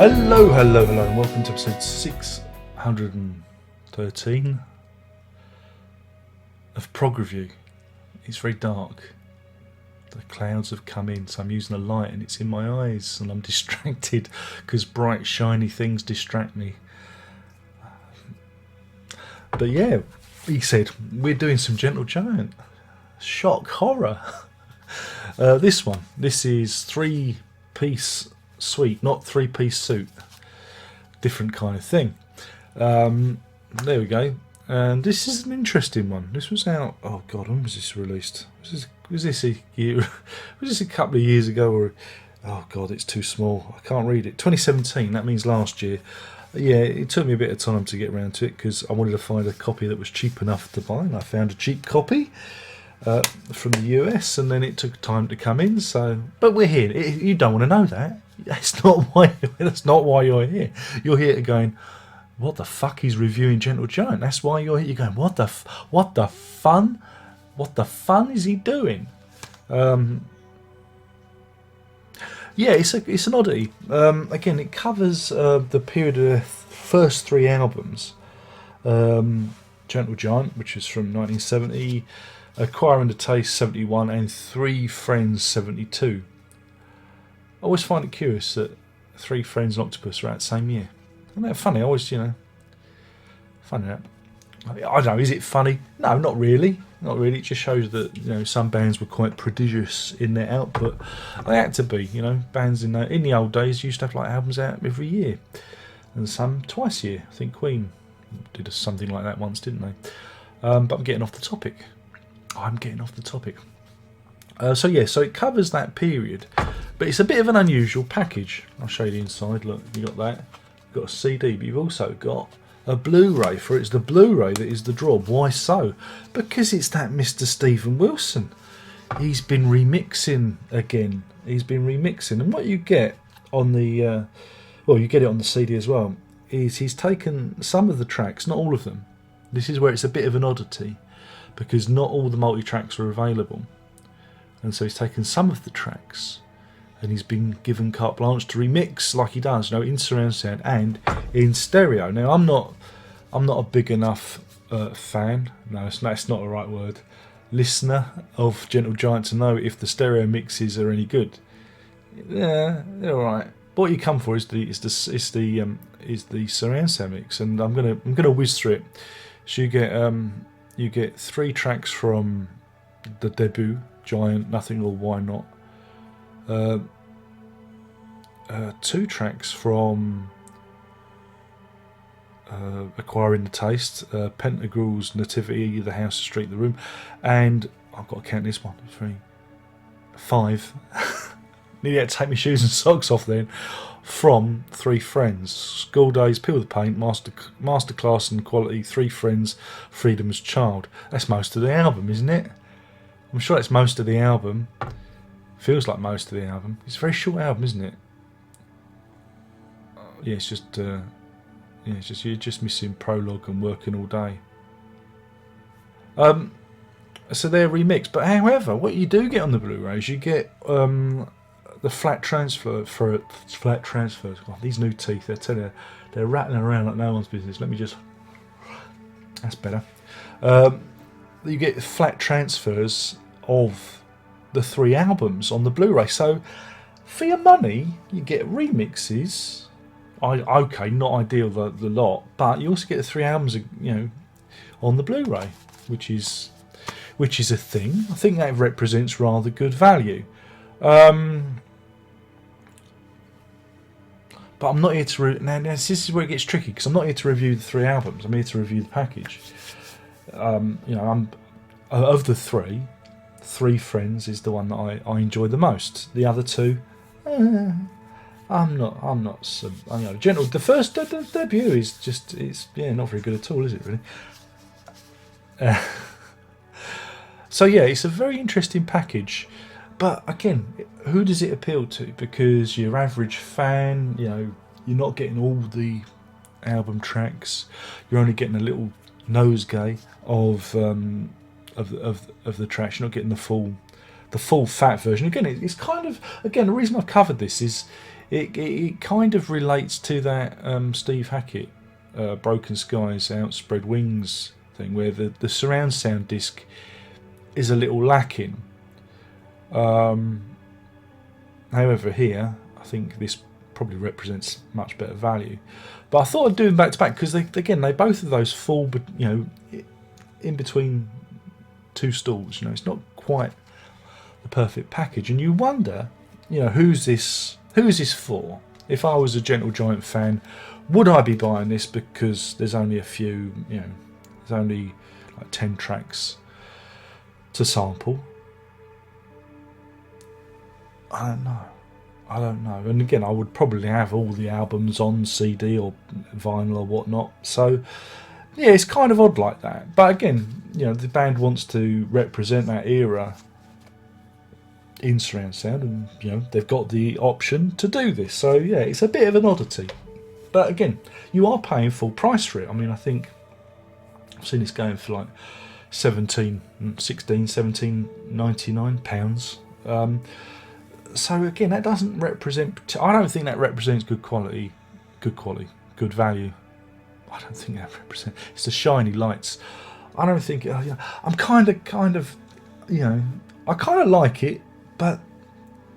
Hello, and welcome to episode 613 of Prog Review. It's very dark. The clouds have come in, so I'm using a light and it's in my eyes and I'm distracted because bright, shiny things distract me. But yeah, he said, we're doing some Gentle Giant. Shock horror. This is 3-piece suite, not 3-piece suit. Different kind of thing. There we go. And this is an interesting one. This was out, oh god, when was this released? Was this a year? Was this a couple of years ago? Or oh god, it's too small. I can't read it. 2017, that means last year. Yeah, it took me a bit of time to get around to it because I wanted to find a copy that was cheap enough to buy, and I found a cheap copy from the US, and then it took time to come in. So, but we're here. You don't want to know that. That's not why you're here. You're here to going, what the fuck, he's reviewing Gentle Giant. That's why you're here. You're going, what the fun is he doing? Yeah, it's an oddity. Again, it covers the period of the first 3 albums. Gentle Giant, which is from 1970, Acquiring the Taste 71, and 3 Friends 72. I always find it curious that 3 Friends and Octopus are out the same year. Isn't that funny? I always, funny that. I don't know, is it funny? No, not really. Not really. It just shows that, some bands were quite prodigious in their output. They had to be, bands in the old days used to have albums out every year. And some twice a year. I think Queen did something like that once, didn't they? But I'm getting off the topic. So it covers that period. But it's a bit of an unusual package. I'll show you the inside. Look, you got that. You've got a CD, but you've also got a Blu-ray. For it's the Blu-ray that is the draw. Why so? Because it's that Mr. Stephen Wilson. He's been remixing again. And what you get on the you get it on the CD as well, is he's taken some of the tracks, not all of them. This is where it's a bit of an oddity, because not all the multi-tracks are available. And so he's taken some of the tracks and he's been given carte blanche to remix like he does, in surround sound and in stereo. Now, I'm not a big enough fan, no, that's not the right word, listener of Gentle Giant to know if the stereo mixes are any good. Yeah, they're alright. But what you come for is the surround sound mix, and I'm gonna whiz through it. So you get 3 tracks from the debut Giant, Nothing or Why Not. 2 tracks from Acquiring the Taste, Pentagrel's Nativity, The House, the Street, the Room, and I've got to count this one, 3, 5. Nearly had to take my shoes and socks off then. From 3 Friends, School Days, Peel the Paint, Masterclass and Quality, 3 Friends, Freedom's Child. That's most of the album, isn't it? I'm sure that's most of the album. Feels like most of the album. It's a very short album, isn't it? Yeah, it's just you're just missing prologue and Working All Day. So they're remixed, but however, what you do get on the Blu-rays, you get the flat transfers. God, these new teeth, they're rattling around like no one's business. Let me just. That's better. You get flat transfers of the 3 albums on the Blu-ray. So for your money, you get remixes. Okay, not ideal the lot, but you also get the 3 albums, on the Blu-ray, which is a thing. I think that represents rather good value. But I'm not here to now. This is where it gets tricky, because I'm not here to review the 3 albums. I'm here to review the package. I'm of the 3 Friends is the one that I enjoy the most. The other 2, I'm not so. Gentle. The first debut is just not very good at all, is it really? So yeah, it's a very interesting package. But again, who does it appeal to? Because your average fan, you're not getting all the album tracks. You're only getting a little nosegay of the tracks. You're not getting the full fat version. Again, it's kind of the reason I've covered this is it kind of relates to that Steve Hackett Broken Skies Outspread Wings thing, where the surround sound disc is a little lacking. However, here I think this probably represents much better value. But I thought I'd do them back to back because they both of those fall, in between two stalls. It's not quite the perfect package, and you wonder, who's this for? If I was a Gentle Giant fan, would I be buying this because there's only a few, there's only like 10 tracks to sample? I don't know. And again, I would probably have all the albums on CD or vinyl or whatnot. So, yeah, it's kind of odd like that. But again, the band wants to represent that era in surround sound, and they've got the option to do this. So yeah, it's a bit of an oddity. But again, you are paying full price for it. I mean, I think I've seen this going for like £17.99. So again, that doesn't represent. I don't think that represents good quality, good value. I don't think that represents. It's the shiny lights. I don't think. I'm kind of. I kind of like it, but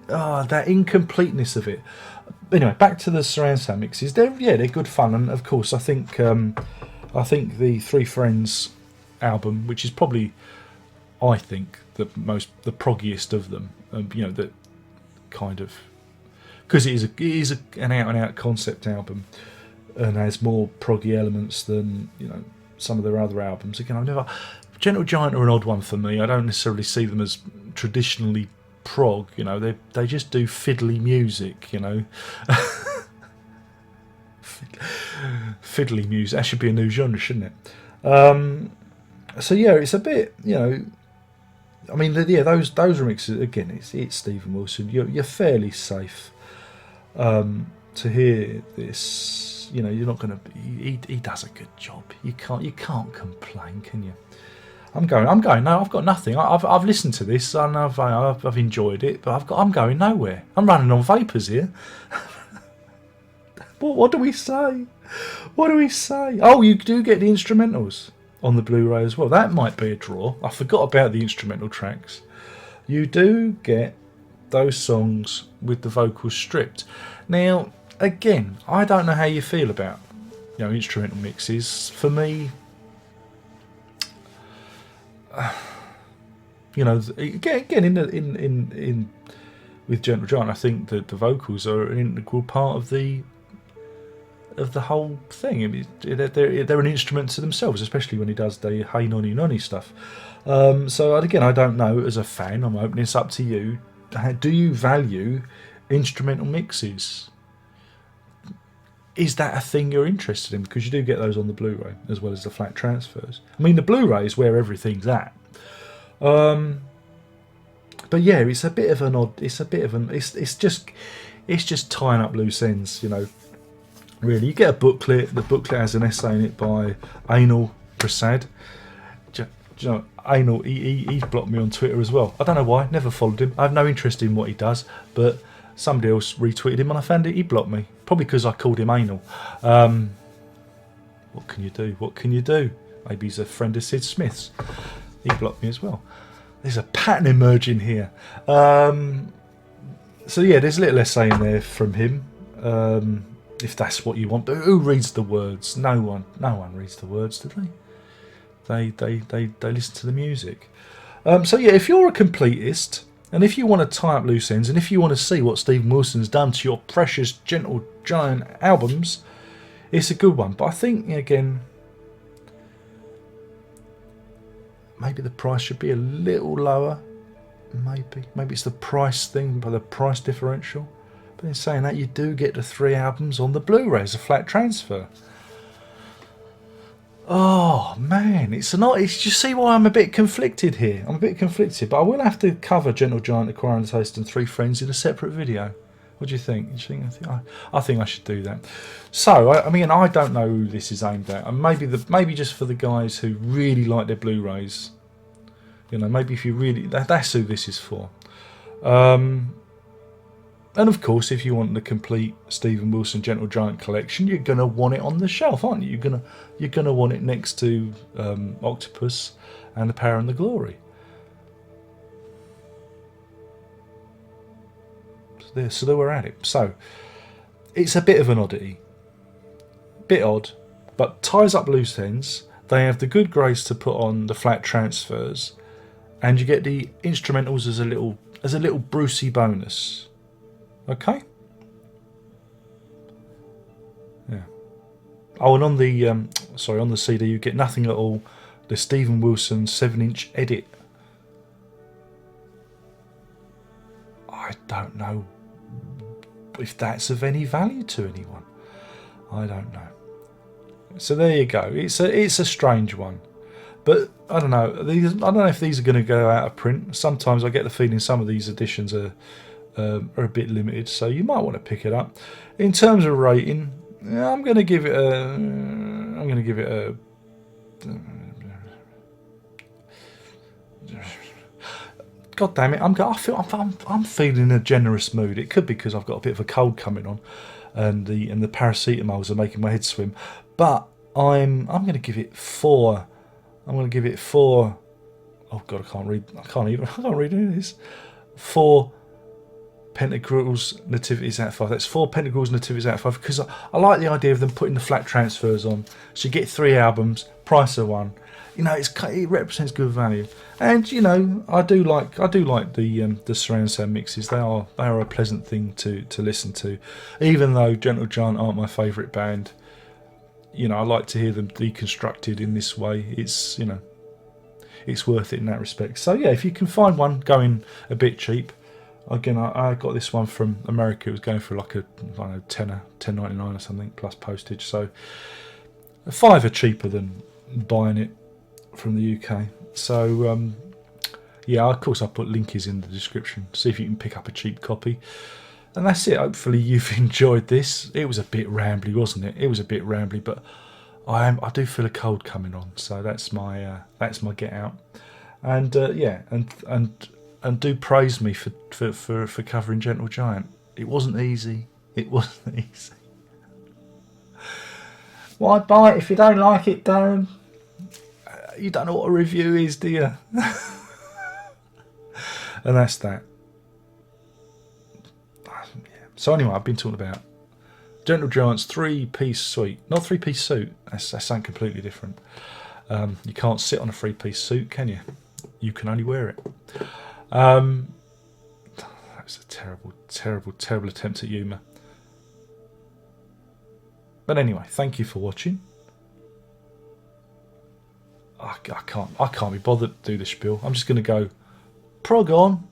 that incompleteness of it. Anyway, back to the surround sound mixes. They're good fun, and of course, I think the Three Friends album, which is probably, I think, the proggiest of them. That kind of, because it is an out and out concept album and has more proggy elements than some of their other albums. Again, Gentle Giant are an odd one for me. I don't necessarily see them as traditionally prog. They just do fiddly music. Fiddly music. That should be a new genre, shouldn't it? So yeah, it's a bit. I mean, those remixes again. It's Stephen Wilson. You're fairly safe to hear this. You're not going to. He does a good job. You can't complain, can you? I'm going. No, I've got nothing. I've listened to this and I've enjoyed it, but I'm going nowhere. I'm running on vapours here. What do we say? Oh, you do get the instrumentals on the Blu-ray as well. That might be a draw. I forgot about the instrumental tracks. You do get those songs with the vocals stripped. Now, again, I don't know how you feel about instrumental mixes. For me, again in with Gentle Giant, I think that the vocals are an integral part of the whole thing. I mean, they're an instrument to themselves, especially when he does the Hey Nonny Nonny stuff. So again, I don't know. As a fan, I'm opening this up to you. Do you value instrumental mixes? Is that a thing you're interested in? Because you do get those on the Blu-ray as well as the flat transfers. I mean, the Blu-ray is where everything's at. But yeah, it's a bit of an odd. It's just tying up loose ends. Really, you get a booklet. The booklet has an essay in it by Anil Prasad. Anil, he's blocked me on Twitter as well. I don't know why. Never followed him. I have no interest in what he does, but somebody else retweeted him and I found it. He blocked me, probably because I called him anal. What can you do? Maybe he's a friend of Sid Smith's. He blocked me as well. There's a pattern emerging here. So yeah, there's a little essay in there from him, if that's what you want. But who reads the words? No one reads the words, do they? They listen to the music. So yeah, if you're a completist, and if you want to tie up loose ends, and if you want to see what Stephen Wilson's done to your precious Gentle Giant albums, it's a good one. But I think, again, maybe the price should be a little lower. Maybe it's the price thing, by the price differential. But in saying that, you do get the 3 albums on the Blu-ray as a flat transfer. Oh man, it's you see why I'm a bit conflicted here. I'm a bit conflicted, but I will have to cover Gentle Giant, Acquiring Taste, and Three Friends in a separate video. What do you think? I think I should do that. So I mean, I don't know who this is aimed at, and maybe just for the guys who really like their Blu-rays. Maybe if you really, that's who this is for. And of course, if you want the complete Stephen Wilson Gentle Giant collection, you're gonna want it on the shelf, aren't you? You're gonna want it next to Octopus and the Power and the Glory. So there we're at it. So it's a bit of an oddity, bit odd, but ties up loose ends. They have the good grace to put on the flat transfers, and you get the instrumentals as a little Brucey bonus. Okay. Yeah. Oh, and on the on the CD you get nothing at all. The Stephen Wilson 7-inch edit. I don't know if that's of any value to anyone. I don't know. So there you go. It's a strange one, but I don't know. I don't know if these are going to go out of print. Sometimes I get the feeling some of these editions are a bit limited, so you might want to pick it up. In terms of rating, I'm going to give it a. God damn it! I'm feeling a generous mood. It could be because I've got a bit of a cold coming on, and the paracetamols are making my head swim. But I'm going to give it 4. I'm going to give it 4. Oh God, I can't read any of this. 4 Pentacles Nativities out of 5. That's 4 Pentacles Nativities out of 5 because I like the idea of them putting the flat transfers on. So you get 3 albums, price of 1. You know, it represents good value, and you know I do like the surround sound mixes. They are a pleasant thing to listen to, even though Gentle Giant aren't my favourite band. You know, I like to hear them deconstructed in this way. It's, you know, it's worth it in that respect. So yeah, if you can find one going a bit cheap. Again, I got this one from America. It was going for like a, I don't know, $10.99 or something plus postage. So a $5 cheaper than buying it from the UK. So yeah, of course I'll put links in the description. See if you can pick up a cheap copy. And that's it. Hopefully you've enjoyed this. It was a bit rambly, wasn't it? It was a bit rambly, but I do feel a cold coming on. So that's my get out. And yeah, and do praise me for covering Gentle Giant. It wasn't easy. It wasn't easy. Why buy it if you don't like it, Darren? You don't know what a review is, do you? And that's that. So anyway, I've been talking about Gentle Giant's 3-piece suite. Not 3-piece suit. That's something completely different. You can't sit on a 3-piece suit, can you? You can only wear it. That was a terrible, terrible, terrible attempt at humour. But anyway, thank you for watching. I can't be bothered to do the spiel. I'm just going to go prog on.